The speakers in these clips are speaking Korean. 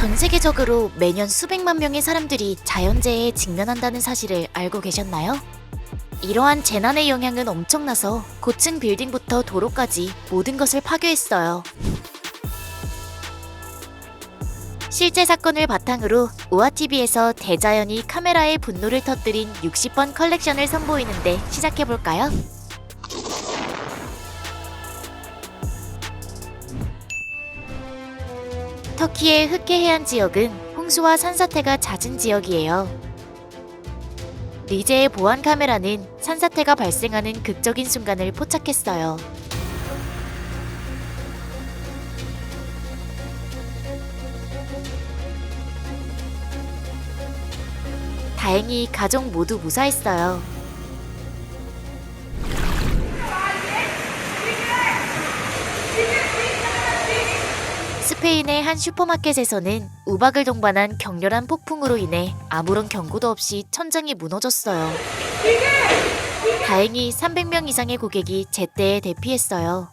전 세계적으로 매년 수백만 명의 사람들이 자연재해에 직면한다는 사실을 알고 계셨나요? 이러한 재난의 영향은 엄청나서 고층 빌딩부터 도로까지 모든 것을 파괴했어요. 실제 사건을 바탕으로 오아TV에서 대자연이 카메라에 분노를 터뜨린 60번 컬렉션을 선보이는데 시작해볼까요? 터키의 흑해 해안 지역은 홍수와 산사태가 잦은 지역이에요. 리제의 보안 카메라는 산사태가 발생하는 극적인 순간을 포착했어요. 다행히 가족 모두 무사했어요. 스페인의 한 슈퍼마켓에서는 우박을 동반한 격렬한 폭풍으로 인해 아무런 경고도 없이 천장이 무너졌어요. 다행히 300명 이상의 고객이 제때에 대피했어요.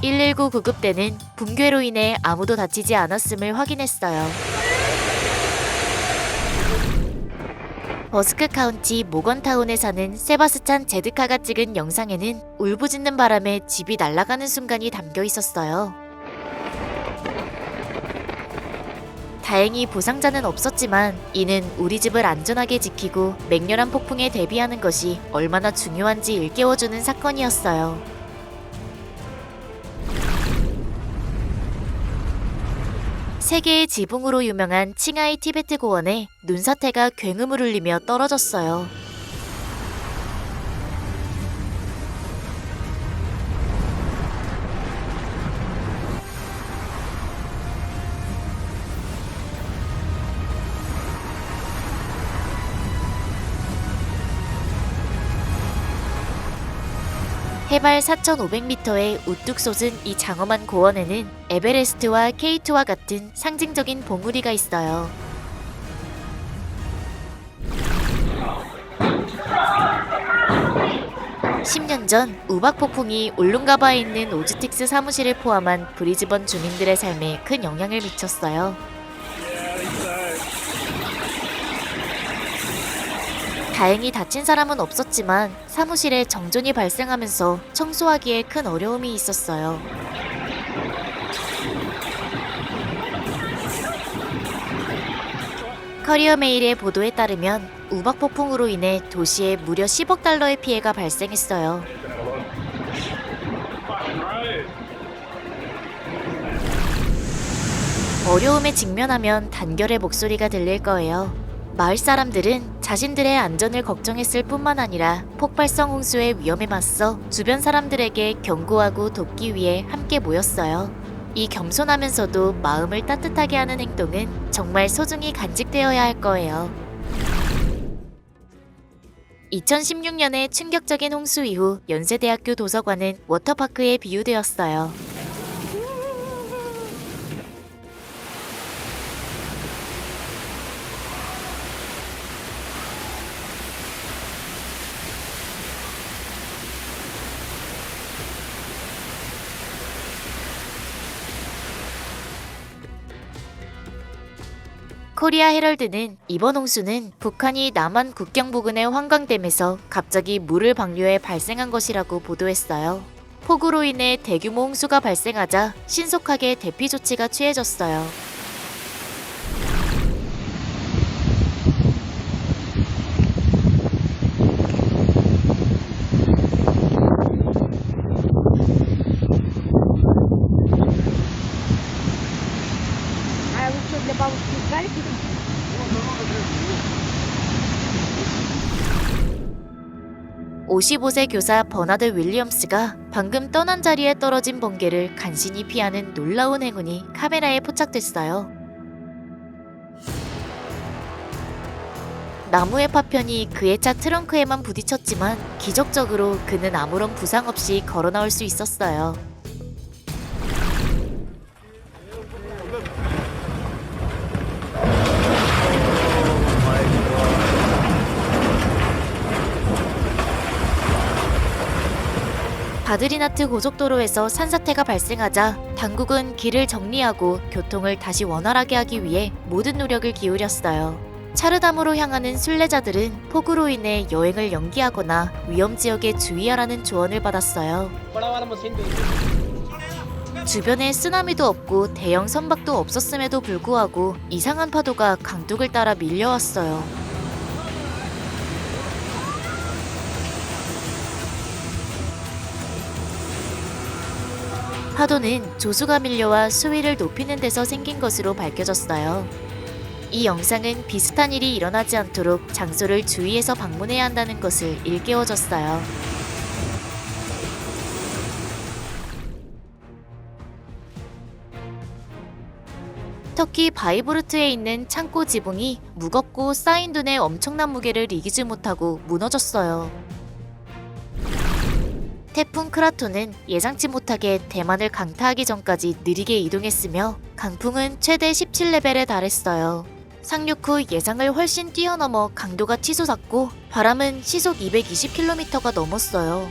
119 구급대는 붕괴로 인해 아무도 다치지 않았음을 확인했어요. 버스크 카운티 모건타운에 사는 세바스찬 제드카가 찍은 영상에는 울부짖는 바람에 집이 날아가는 순간이 담겨 있었어요. 다행히 부상자는 없었지만 이는 우리 집을 안전하게 지키고 맹렬한 폭풍에 대비하는 것이 얼마나 중요한지 일깨워주는 사건이었어요. 세계의 지붕으로 유명한 칭하이 티베트 고원에 눈사태가 굉음을 울리며 떨어졌어요. 해발 4,500m의 우뚝 솟은 이 장엄한 고원에는 에베레스트와 K2와 같은 상징적인 봉우리가 있어요. (10년) 전 우박 폭풍이 울룽가바에 있는 오즈틱스 사무실을 포함한 브리즈번 주민들의 삶에 큰 영향을 미쳤어요. 다행히 다친 사람은 없었지만 사무실에 정전이 발생하면서 청소하기에 큰 어려움이 있었어요. 커리어 메일의 보도에 따르면 우박 폭풍으로 인해 도시에 무려 10억 달러의 피해가 발생했어요. 어려움에 직면하면 단결의 목소리가 들릴 거예요. 마을 사람들은 자신들의 안전을 걱정했을 뿐만 아니라 폭발성 홍수의 위험에 맞서 주변 사람들에게 경고하고 돕기 위해 함께 모였어요. 이 겸손하면서도 마음을 따뜻하게 하는 행동은 정말 소중히 간직되어야 할 거예요. 2016년의 충격적인 홍수 이후 연세대학교 도서관은 워터파크에 비유되었어요. 코리아 헤럴드는 이번 홍수는 북한이 남한 국경 부근의 환광댐에서 갑자기 물을 방류해 발생한 것이라고 보도했어요. 폭우로 인해 대규모 홍수가 발생하자 신속하게 대피 조치가 취해졌어요. (55세) 교사 버나드 윌리엄스가 방금 떠난 자리에 떨어진 번개를 간신히 피하는 놀라운 행운이 카메라에 포착됐어요. 나무의 파편이 그의 차 트렁크에만 부딪혔지만 기적적으로 그는 아무런 부상 없이 걸어 나올 수 있었어요. 바드리나트 고속도로에서 산사태가 발생하자 당국은 길을 정리하고 교통을 다시 원활하게 하기 위해 모든 노력을 기울였어요. 차르담으로 향하는 순례자들은 폭우로 인해 여행을 연기하거나 위험 지역에 주의하라는 조언을 받았어요. 주변에 쓰나미도 없고 대형 선박도 없었음에도 불구하고 이상한 파도가 강둑을 따라 밀려왔어요. 파도는 조수가 밀려와 수위를 높이는 데서 생긴 것으로 밝혀졌어요. 이 영상은 비슷한 일이 일어나지 않도록 장소를 주의해서 방문해야 한다는 것을 일깨워줬어요. 터키 바이부르트에 있는 창고 지붕이 무겁고 쌓인 둔의 엄청난 무게를 이기지 못하고 무너졌어요. 태풍 크라토는 예상치 못하게 대만을 강타하기 전까지 느리게 이동했으며 강풍은 최대 17레벨에 달했어요. 상륙 후 예상을 훨씬 뛰어넘어 강도가 치솟았고 바람은 시속 220km가 넘었어요.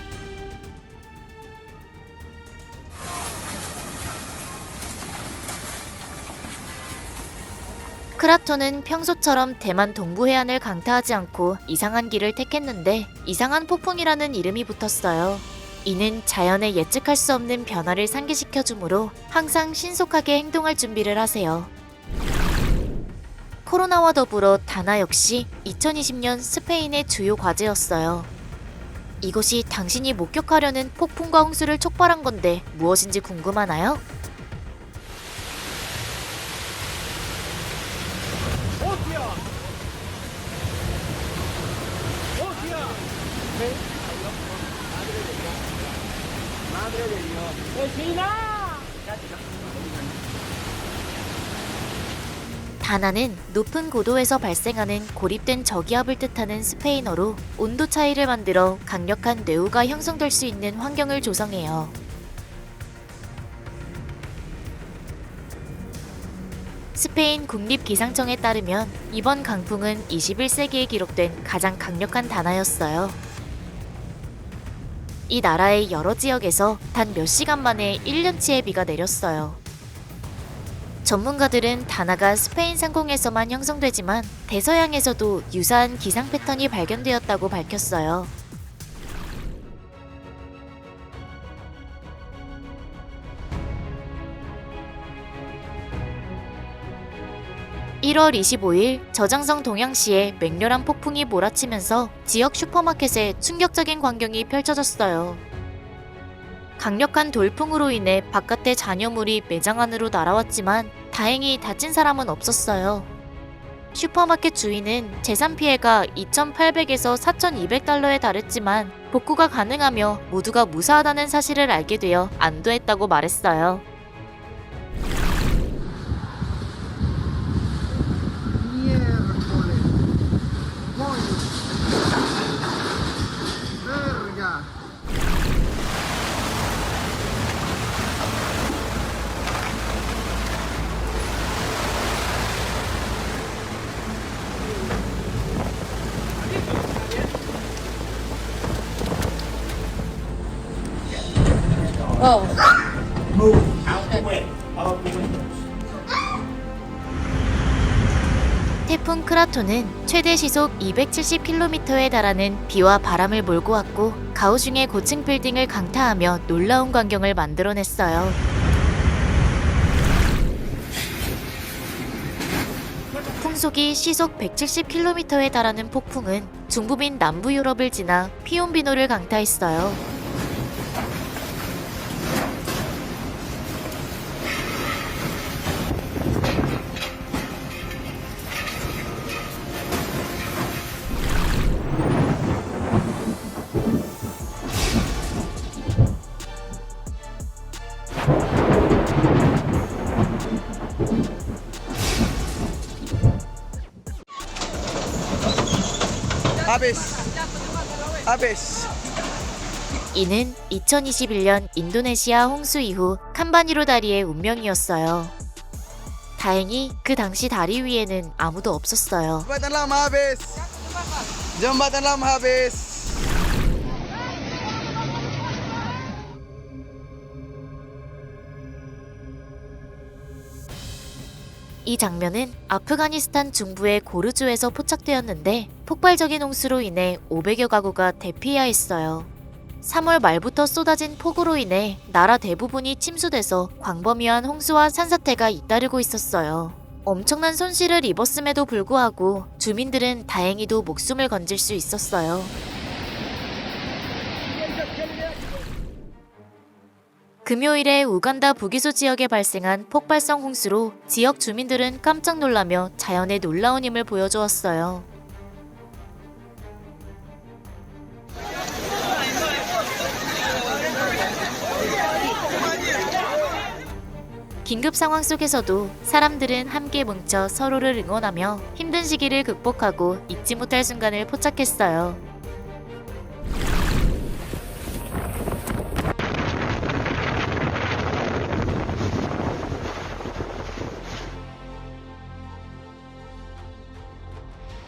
크라토는 평소처럼 대만 동부 해안을 강타하지 않고 이상한 길을 택했는데 이상한 폭풍이라는 이름이 붙었어요. 이는 자연의 예측할 수 없는 변화를 상기시켜주므로 항상 신속하게 행동할 준비를 하세요. 코로나와 더불어 다나 역시 2020년 스페인의 주요 과제였어요. 이것이 당신이 목격하려는 폭풍과 홍수를 촉발한 건데 무엇인지 궁금하나요? 다나는 높은 고도에서 발생하는 고립된 저기압을 뜻하는 스페인어로 온도 차이를 만들어 강력한 뇌우가 형성될 수 있는 환경을 조성해요. 스페인 국립기상청에 따르면 이번 강풍은 21세기에 기록된 가장 강력한 다나였어요. 이 나라의 여러 지역에서 단 몇 시간 만에 1년치의 비가 내렸어요. 전문가들은 다나가 스페인 상공에서만 형성되지만 대서양에서도 유사한 기상 패턴이 발견되었다고 밝혔어요. (1월 25일) 저장성 동양시에 맹렬한 폭풍이 몰아치면서 지역 슈퍼마켓에 충격적인 광경이 펼쳐졌어요. 강력한 돌풍으로 인해 바깥의 잔여물이 매장 안으로 날아왔지만 다행히 다친 사람은 없었어요. 슈퍼마켓 주인은 재산 피해가 2,800에서 4,200달러에 달했지만 복구가 가능하며 모두가 무사하다는 사실을 알게 되어 안도했다고 말했어요. 태풍 크라토는 최대 시속 270km에 달하는 비와 바람을 몰고 왔고 가오슝의 고층 빌딩을 강타하며 놀라운 광경을 만들어냈어요. 풍속이 시속 170km에 달하는 폭풍은 중부민 남부 유럽을 지나 피온비노를 강타했어요. 이는 2021년 인도네시아 홍수 이후 캄바니로 다리의 운명이었어요. 다행히 그 당시 다리 위에는 아무도 없었어요. 이 장면은 아프가니스탄 중부의 고르주에서 포착되었는데 폭발적인 홍수로 인해 500여 가구가 대피해야 했어요. 3월 말부터 쏟아진 폭우로 인해 나라 대부분이 침수돼서 광범위한 홍수와 산사태가 잇따르고 있었어요. 엄청난 손실을 입었음에도 불구하고 주민들은 다행히도 목숨을 건질 수 있었어요. 금요일에 우간다 부기수 지역에 발생한 폭발성 홍수로 지역 주민들은 깜짝 놀라며 자연의 놀라운 힘을 보여주었어요. 긴급 상황 속에서도 사람들은 함께 뭉쳐 서로를 응원하며 힘든 시기를 극복하고 잊지 못할 순간을 포착했어요.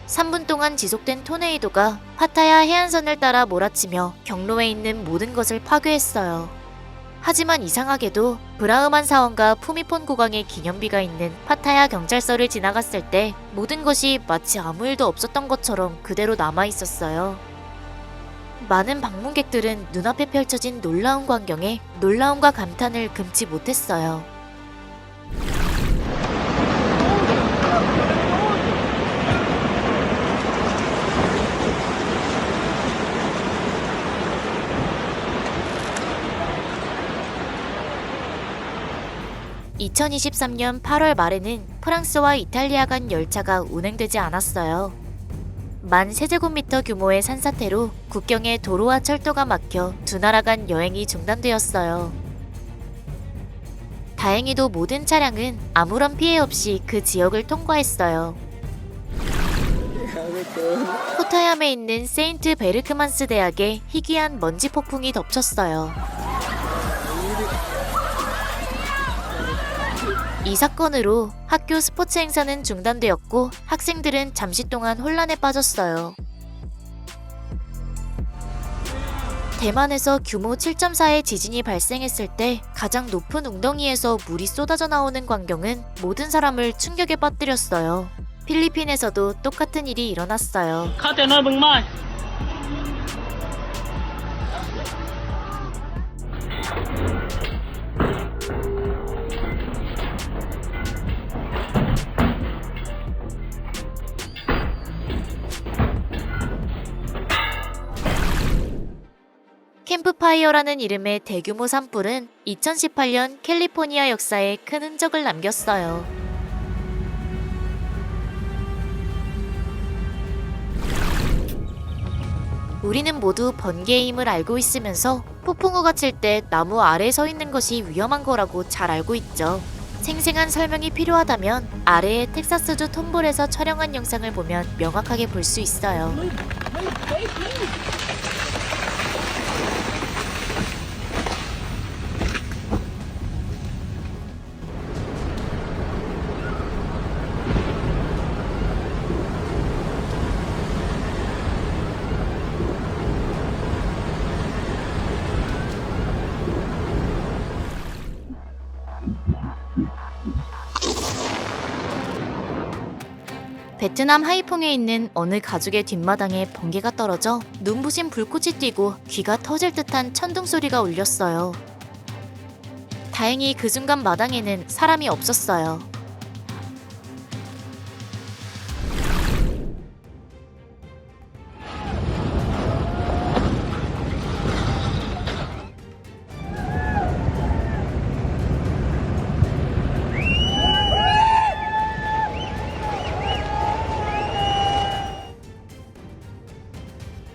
(3분) 동안 지속된 토네이도가 파타야 해안선을 따라 몰아치며 경로에 있는 모든 것을 파괴했어요. 하지만 이상하게도 브라흐만 사원과 푸미폰 국왕의 기념비가 있는 파타야 경찰서를 지나갔을 때 모든 것이 마치 아무 일도 없었던 것처럼 그대로 남아있었어요. 많은 방문객들은 눈앞에 펼쳐진 놀라운 광경에 놀라움과 감탄을 금치 못했어요. (2023년 8월) 말에는 프랑스와 이탈리아 간 열차가 운행되지 않았어요. 10,000세제곱미터 규모의 산사태로 국경에 도로와 철도가 막혀 두 나라 간 여행이 중단되었어요. 다행히도 모든 차량은 아무런 피해 없이 그 지역을 통과했어요. 코타얌에 있는 세인트 베르크만스 대학에 희귀한 먼지 폭풍이 덮쳤어요. 이 사건으로 학교 스포츠 행사는 중단되었고 학생들은 잠시 동안 혼란에 빠졌어요. 대만에서 규모 7.4의 지진이 발생했을 때 가장 높은 웅덩이에서 물이 쏟아져 나오는 광경은 모든 사람을 충격에 빠뜨렸어요. 필리핀에서도 똑같은 일이 일어났어요. 캠프파이어라는 이름의 대규모 산불은 2018년 캘리포니아 역사에 큰 흔적을 남겼어요. 우리는 모두 번개의 힘을 알고 있으면서 폭풍우가 칠 때 나무 아래에 서 있는 것이 위험한 거라고 잘 알고 있죠. 생생한 설명이 필요하다면 아래의 텍사스주 톰볼에서 촬영한 영상을 보면 명확하게 볼 수 있어요. 베트남 하이퐁에 있는 어느 가족의 뒷마당에 번개가 떨어져 눈부신 불꽃이 튀고 귀가 터질 듯한 천둥 소리가 울렸어요. 다행히 그 순간 마당에는 사람이 없었어요.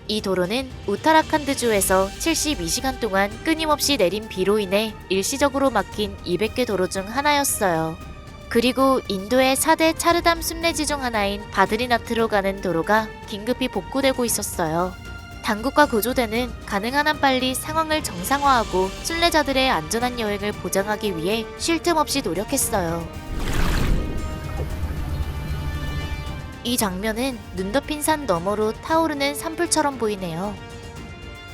이 도로는 우타라칸드주에서 72시간 동안 끊임없이 내린 비로 인해 일시적으로 막힌 200개 도로 중 하나였어요. 그리고 인도의 4대 차르담 순례지 중 하나인 바드리나트로 가는 도로가 긴급히 복구되고 있었어요. 당국과 구조대는 가능한 한 빨리 상황을 정상화하고 순례자들의 안전한 여행을 보장하기 위해 쉴 틈 없이 노력했어요. 이 장면은 눈 덮인 산 너머로 타오르는 산불처럼 보이네요.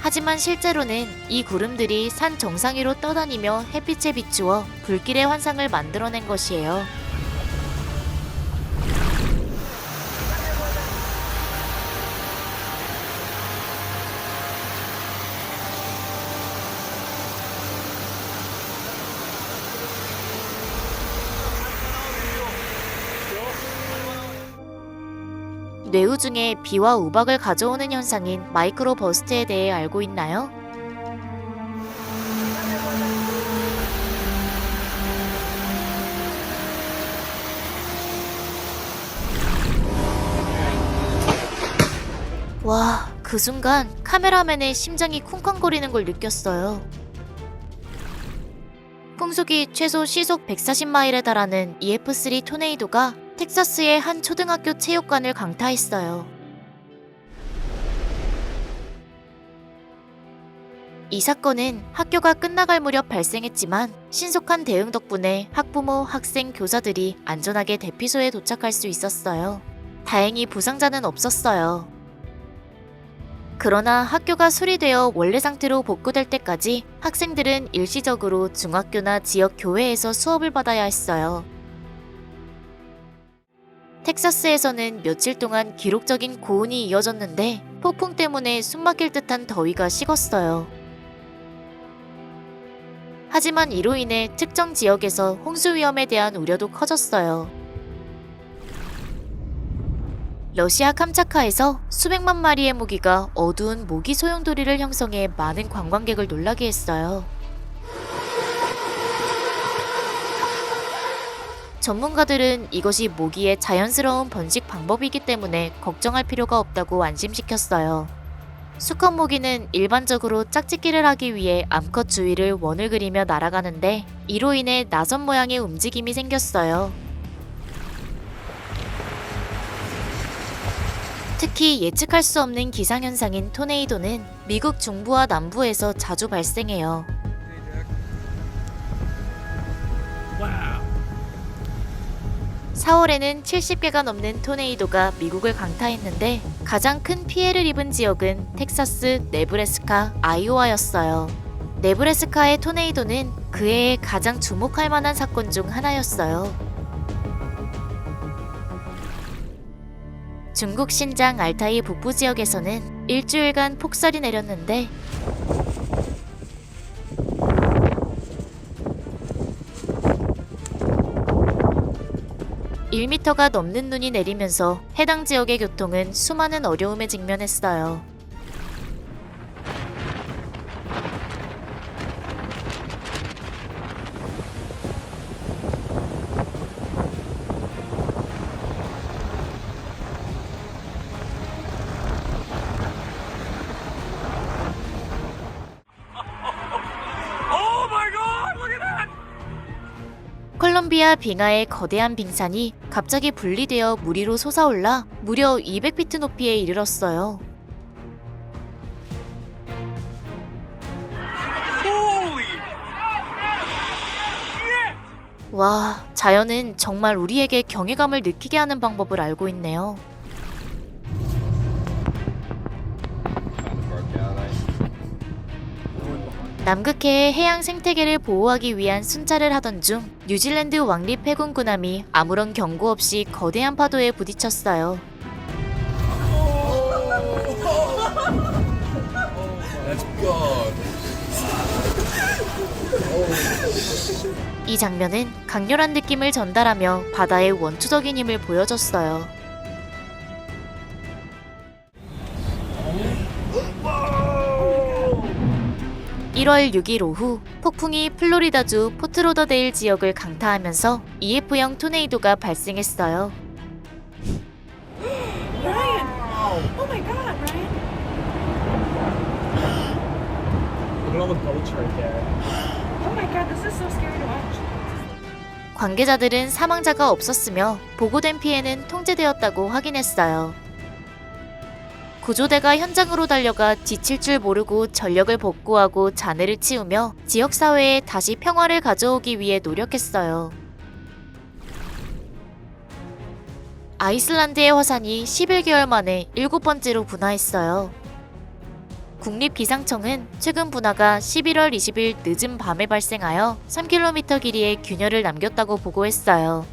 하지만 실제로는 이 구름들이 산 정상 위로 떠다니며 햇빛에 비추어 불길의 환상을 만들어낸 것이에요. 뇌우 중에 비와 우박을 가져오는 현상인 마이크로 버스트에 대해 알고 있나요? 와, 그 순간 카메라맨의 심장이 쿵쾅거리는 걸 느꼈어요. 풍속이 최소 시속 140마일에 달하는 EF3 토네이도가 텍사스의 한 초등학교 체육관을 강타했어요. 이 사건은 학교가 끝나갈 무렵 발생했지만 신속한 대응 덕분에 학부모, 학생, 교사들이 안전하게 대피소에 도착할 수 있었어요. 다행히 부상자는 없었어요. 그러나 학교가 수리되어 원래 상태로 복구될 때까지 학생들은 일시적으로 중학교나 지역 교회에서 수업을 받아야 했어요. 텍사스에서는 며칠 동안 기록적인 고온이 이어졌는데 폭풍 때문에 숨막힐 듯한 더위가 식었어요. 하지만 이로 인해 특정 지역에서 홍수 위험에 대한 우려도 커졌어요. 러시아 캄차카에서 수백만 마리의 모기가 어두운 모기 소용돌이를 형성해 많은 관광객을 놀라게 했어요. 전문가들은 이것이 모기의 자연스러운 번식 방법이기 때문에 걱정할 필요가 없다고 안심시켰어요. 수컷 모기는 일반적으로 짝짓기를 하기 위해 암컷 주위를 원을 그리며 날아가는데 이로 인해 나선 모양의 움직임이 생겼어요. 특히 예측할 수 없는 기상현상인 토네이도는 미국 중부와 남부에서 자주 발생해요. 4월에는 70개가 넘는 토네이도가 미국을 강타했는데 가장 큰 피해를 입은 지역은 텍사스, 네브래스카, 아이오와였어요. 네브래스카의 토네이도는 그 해에 가장 주목할 만한 사건 중 하나였어요. 중국 신장 알타이 북부 지역에서는 일주일간 폭설이 내렸는데 (1미터가) 넘는 눈이 내리면서 해당 지역의 교통은 수많은 어려움에 직면했어요. 콜롬비아 빙하의 거대한 빙산이 갑자기 분리되어 물 위로 솟아올라 무려 200피트 높이에 이르렀어요. 와, 자연은 정말 우리에게 경외감을 느끼게 하는 방법을 알고 있네요. 남극해의 해양 생태계를 보호하기 위한 순찰을 하던 중 뉴질랜드 왕립 해군 군함이 아무런 경고 없이 거대한 파도에 부딪혔어요. 이 장면은 강렬한 느낌을 전달하며 바다의 원초적인 힘을 보여줬어요. 1월 6일 오후 폭풍이 플로리다주 포트로더데일 지역을 강타하면서 EF형 토네이도가 발생했어요. Ryan! Oh my God, Ryan! Look at all the boats right there. Oh my God, this is so scary to watch. 관계자들은 사망자가 없었으며 보고된 피해는 통제되었다고 확인했어요. 구조대가 현장으로 달려가 지칠 줄 모르고 전력을 복구하고 잔해를 치우며 지역사회에 다시 평화를 가져오기 위해 노력했어요. 아이슬란드의 화산이 11개월 만에 7번째로 분화했어요. 국립기상청은 최근 분화가 11월 20일 늦은 밤에 발생하여 3km 길이의 균열을 남겼다고 보고했어요.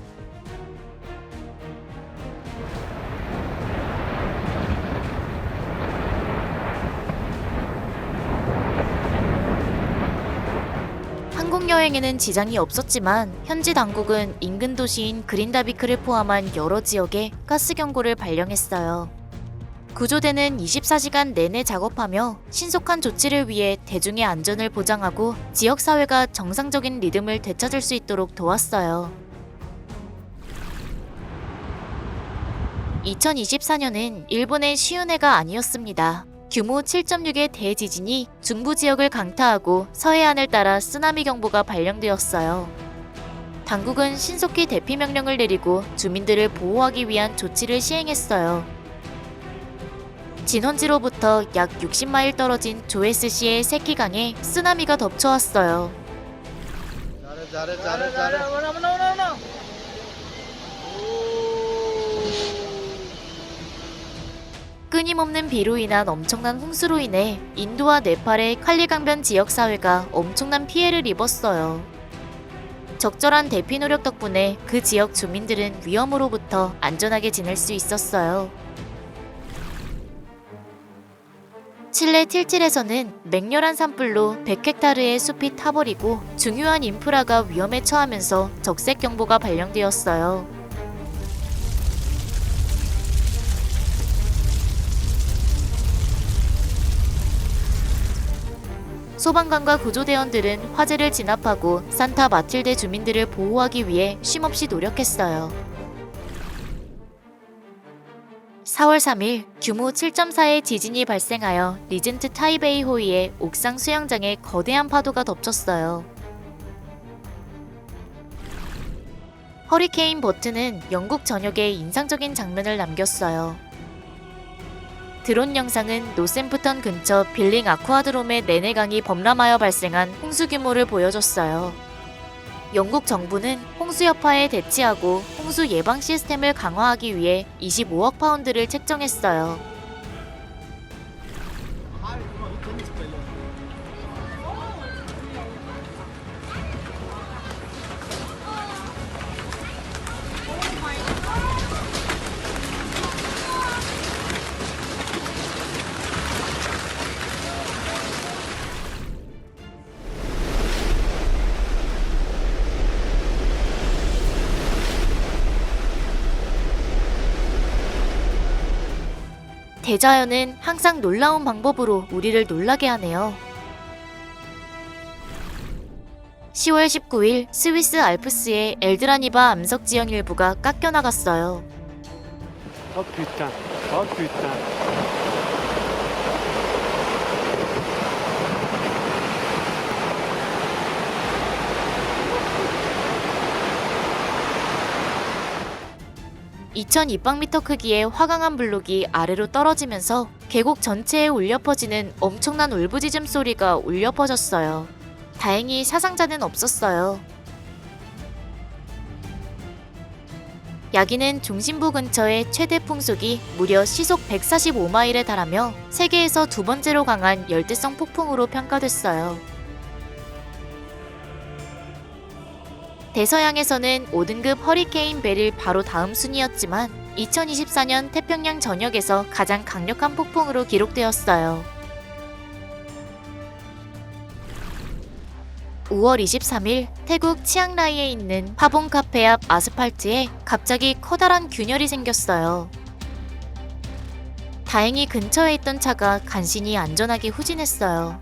태평양 여행에는 지장이 없었지만 현지 당국은 인근 도시인 그린다비크를 포함한 여러 지역에 가스 경고를 발령했어요. 구조대는 24시간 내내 작업하며 신속한 조치를 위해 대중의 안전을 보장하고 지역사회가 정상적인 리듬을 되찾을 수 있도록 도왔어요. 2024년은 일본의 쉬운 해가 아니었습니다. 규모 7.6의 대지진이 중부 지역을 강타하고 서해안을 따라 쓰나미 경보가 발령되었어요. 당국은 신속히 대피 명령을 내리고 주민들을 보호하기 위한 조치를 시행했어요. 진원지로부터 약 60마일 떨어진 조에스시의 세키강에 쓰나미가 덮쳐왔어요. 끊임없는 비로 인한 엄청난 홍수로 인해 인도와 네팔의 칼리강변 지역사회가 엄청난 피해를 입었어요. 적절한 대피 노력 덕분에 그 지역 주민들은 위험으로부터 안전하게 지낼 수 있었어요. 칠레 틸틸에서는 맹렬한 산불로 100헥타르의 숲이 타버리고 중요한 인프라가 위험에 처하면서 적색 경보가 발령되었어요. 소방관과 구조대원들은 화재를 진압하고 산타 마틸데 주민들을 보호하기 위해 쉼없이 노력했어요. 4월 3일 규모 7.4의 지진이 발생하여 리젠트 타이베이 호이의 옥상 수영장에 거대한 파도가 덮쳤어요. 허리케인 버튼은 영국 전역에 인상적인 장면을 남겼어요. 드론 영상은 노샘프턴 근처 빌링 아쿠아드롬의 네네강이 범람하여 발생한 홍수 규모를 보여줬어요. 영국 정부는 홍수 여파에 대치하고 홍수 예방 시스템을 강화하기 위해 25억 파운드를 책정했어요. 대자연은 항상 놀라운 방법으로 우리를 놀라게 하네요. 10월 19일 스위스 알프스의 엘드라니바 암석 지형 일부가 깎여나갔어요. Oh putain, oh putain. (2002방미터) 크기의 화강암 블록이 아래로 떨어지면서 계곡 전체에 울려 퍼지는 엄청난 울부짖음 소리가 울려 퍼졌어요. 다행히 사상자는 없었어요. 야기는 중심부 근처의 최대 풍속이 무려 시속 145마일에 달하며 세계에서 두 번째로 강한 열대성 폭풍으로 평가됐어요. 대서양에서는 5등급 허리케인 벨일 바로 다음 순이었지만 2024년 태평양 전역에서 가장 강력한 폭풍으로 기록되었어요. 5월 23일 태국 치앙라이에 있는 파봉 카페 앞 아스팔트에 갑자기 커다란 균열이 생겼어요. 다행히 근처에 있던 차가 간신히 안전하게 후진했어요.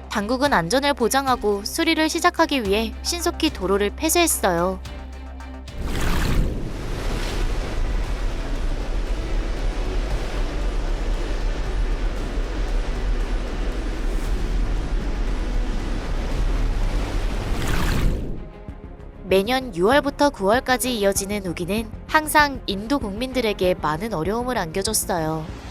당국은 안전을 보장하고 수리를 시작하기 위해 신속히 도로를 폐쇄했어요. 매년 6월부터 9월까지 이어지는 우기는 항상 인도 국민들에게 많은 어려움을 안겨줬어요.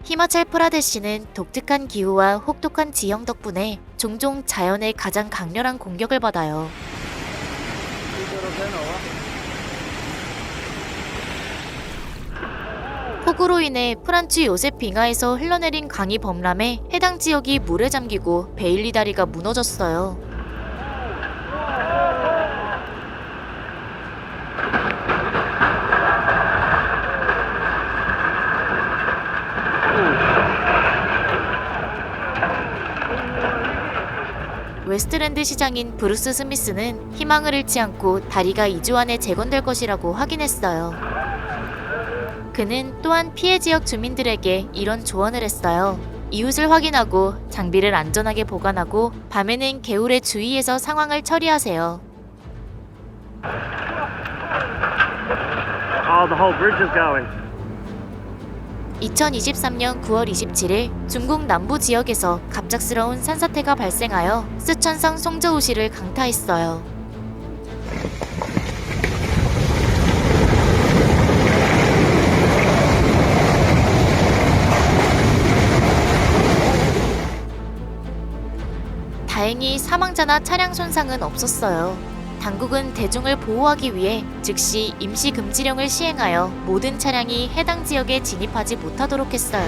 히마찰 프라데시는 독특한 기후와 혹독한 지형 덕분에 종종 자연의 가장 강렬한 공격을 받아요. 폭우로 인해 프란츠 요셉 빙하에서 흘러내린 강이 범람해 해당 지역이 물에 잠기고 베일리 다리가 무너졌어요. 웨스트랜드 시장인 브루스 스미스는 희망을 잃지 않고 다리가 2주 안에 재건될 것이라고 확인했어요. 그는 또한 피해 지역 주민들에게 이런 조언을 했어요. 이웃을 확인하고 장비를 안전하게 보관하고 밤에는 개울에 주의해서 상황을 처리하세요. Oh, the whole bridge is going. 2023년 9월 27일 중국 남부 지역에서 갑작스러운 산사태가 발생하여 쓰촨성 송저우시를 강타했어요. 다행히 사망자나 차량 손상은 없었어요. 당국은 대중을 보호하기 위해 즉시 임시 금지령을 시행하여 모든 차량이 해당 지역에 진입하지 못하도록 했어요.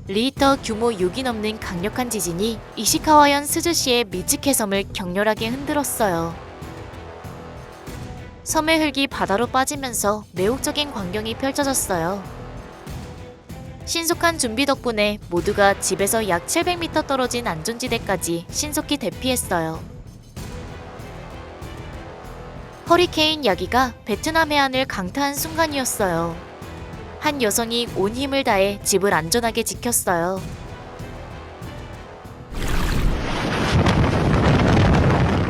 리히터 규모 6이 넘는 강력한 지진이 이시카와현 스즈시의 미츠케 섬을 격렬하게 흔들었어요. 섬의 흙이 바다로 빠지면서 매혹적인 광경이 펼쳐졌어요. 신속한 준비 덕분에 모두가 집에서 약 700m 떨어진 안전지대까지 신속히 대피했어요. 허리케인 야기가 베트남 해안을 강타한 순간이었어요. 한 여성이 온 힘을 다해 집을 안전하게 지켰어요.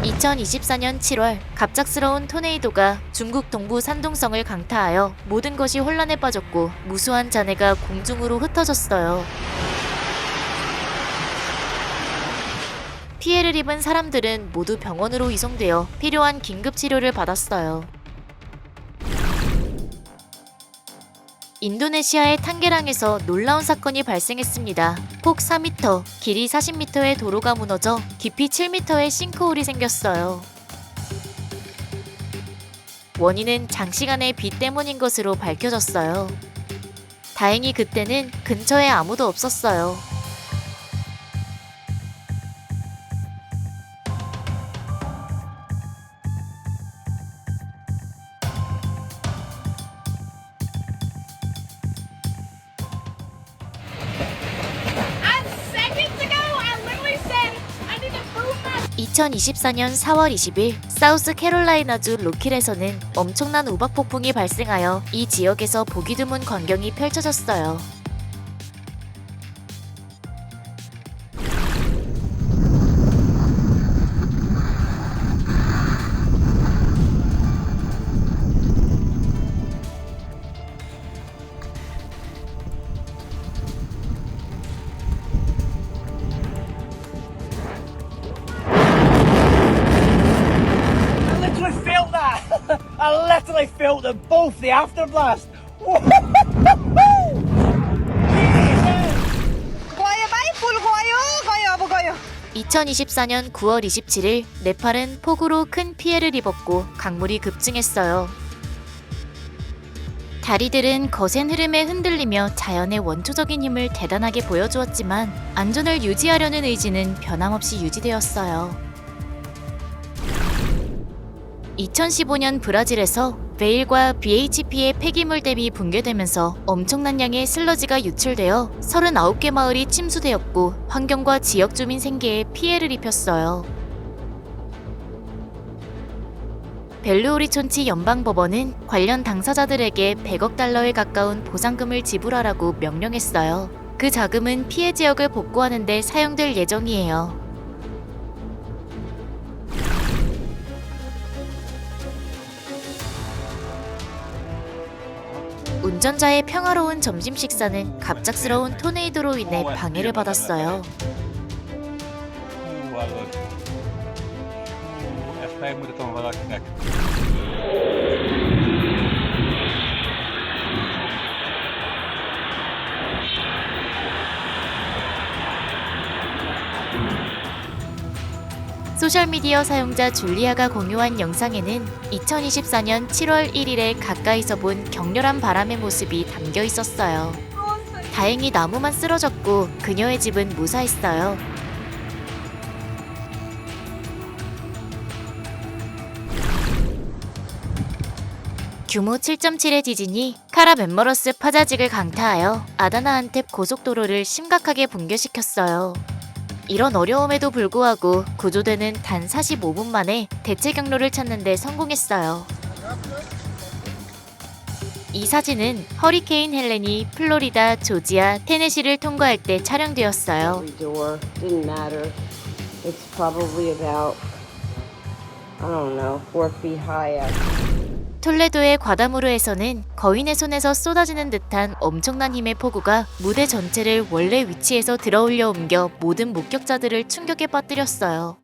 (2024년 7월) 갑작스러운 토네이도가 중국 동부 산둥성을 강타하여 모든 것이 혼란에 빠졌고 무수한 잔해가 공중으로 흩어졌어요. 피해를 입은 사람들은 모두 병원으로 이송되어 필요한 긴급 치료를 받았어요. 인도네시아의 탄게랑에서 놀라운 사건이 발생했습니다. 폭 4m, 길이 40m의 도로가 무너져 깊이 7m의 싱크홀이 생겼어요. 원인은 장시간의 비 때문인 것으로 밝혀졌어요. 다행히 그때는 근처에 아무도 없었어요. And seconds ago, I literally said I need to prove my 2024년 4월 20일 사우스 캐롤라이나주 로킬에서는 엄청난 우박 폭풍이 발생하여 이 지역에서 보기 드문 광경이 펼쳐졌어요. I literally felt that. I literally felt them both. The afterblast. Kaya ba? Full kayo? Kaya ba kayo? 2024년 9월 27일 네팔은 폭우로 큰 피해를 입었고 강물이 급증했어요. 다리들은 거센 흐름에 흔들리며 자연의 원초적인 힘을 대단하게 보여주었지만 안전을 유지하려는 의지는 변함없이 유지되었어요. 2015년 브라질에서 베일과 BHP의 폐기물 댐이 붕괴되면서 엄청난 양의 슬러지가 유출되어 39개 마을이 침수되었고 환경과 지역 주민 생계에 피해를 입혔어요. 벨루오리촌치 연방법원은 관련 당사자들에게 100억 달러에 가까운 보상금을 지불하라고 명령했어요. 그 자금은 피해 지역을 복구하는 데 사용될 예정이에요. 운전자의 평화로운 점심 식사는 갑작스러운 토네이도로 인해 방해를 받았어요. Esta é muita tão valaquinha. 소셜미디어 사용자 줄리아가 공유한 영상에는 2024년 7월 1일에 가까이서 본 격렬한 바람의 모습이 담겨 있었어요. 다행히 나무만 쓰러졌고 그녀의 집은 무사했어요. 규모 7.7의 지진이 카라멘머러스 파자직을 강타하여 아다나안텝 고속도로를 심각하게 붕괴시켰어요. 이런 어려움에도 불구하고 구조대는 단 45분 만에 대체 경로를 찾는 데 성공했어요. 이 사진은 허리케인 헬렌이 플로리다, 조지아, 테네시를 통과할 때 촬영되었어요. Every door didn't matter. It's probably about, I don't know, 4 feet high out. 톨레도의 과다무르에서는 거인의 손에서 쏟아지는 듯한 엄청난 힘의 폭우가 무대 전체를 원래 위치에서 들어올려 옮겨 모든 목격자들을 충격에 빠뜨렸어요.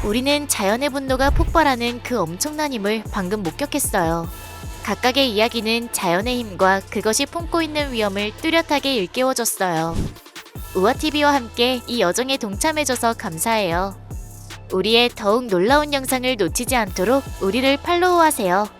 우리는 자연의 분노가 폭발하는 그 엄청난 힘을 방금 목격했어요. 각각의 이야기는 자연의 힘과 그것이 품고 있는 위험을 뚜렷하게 일깨워줬어요. 우아TV와 함께 이 여정에 동참해줘서 감사해요. 우리의 더욱 놀라운 영상을 놓치지 않도록 우리를 팔로우하세요.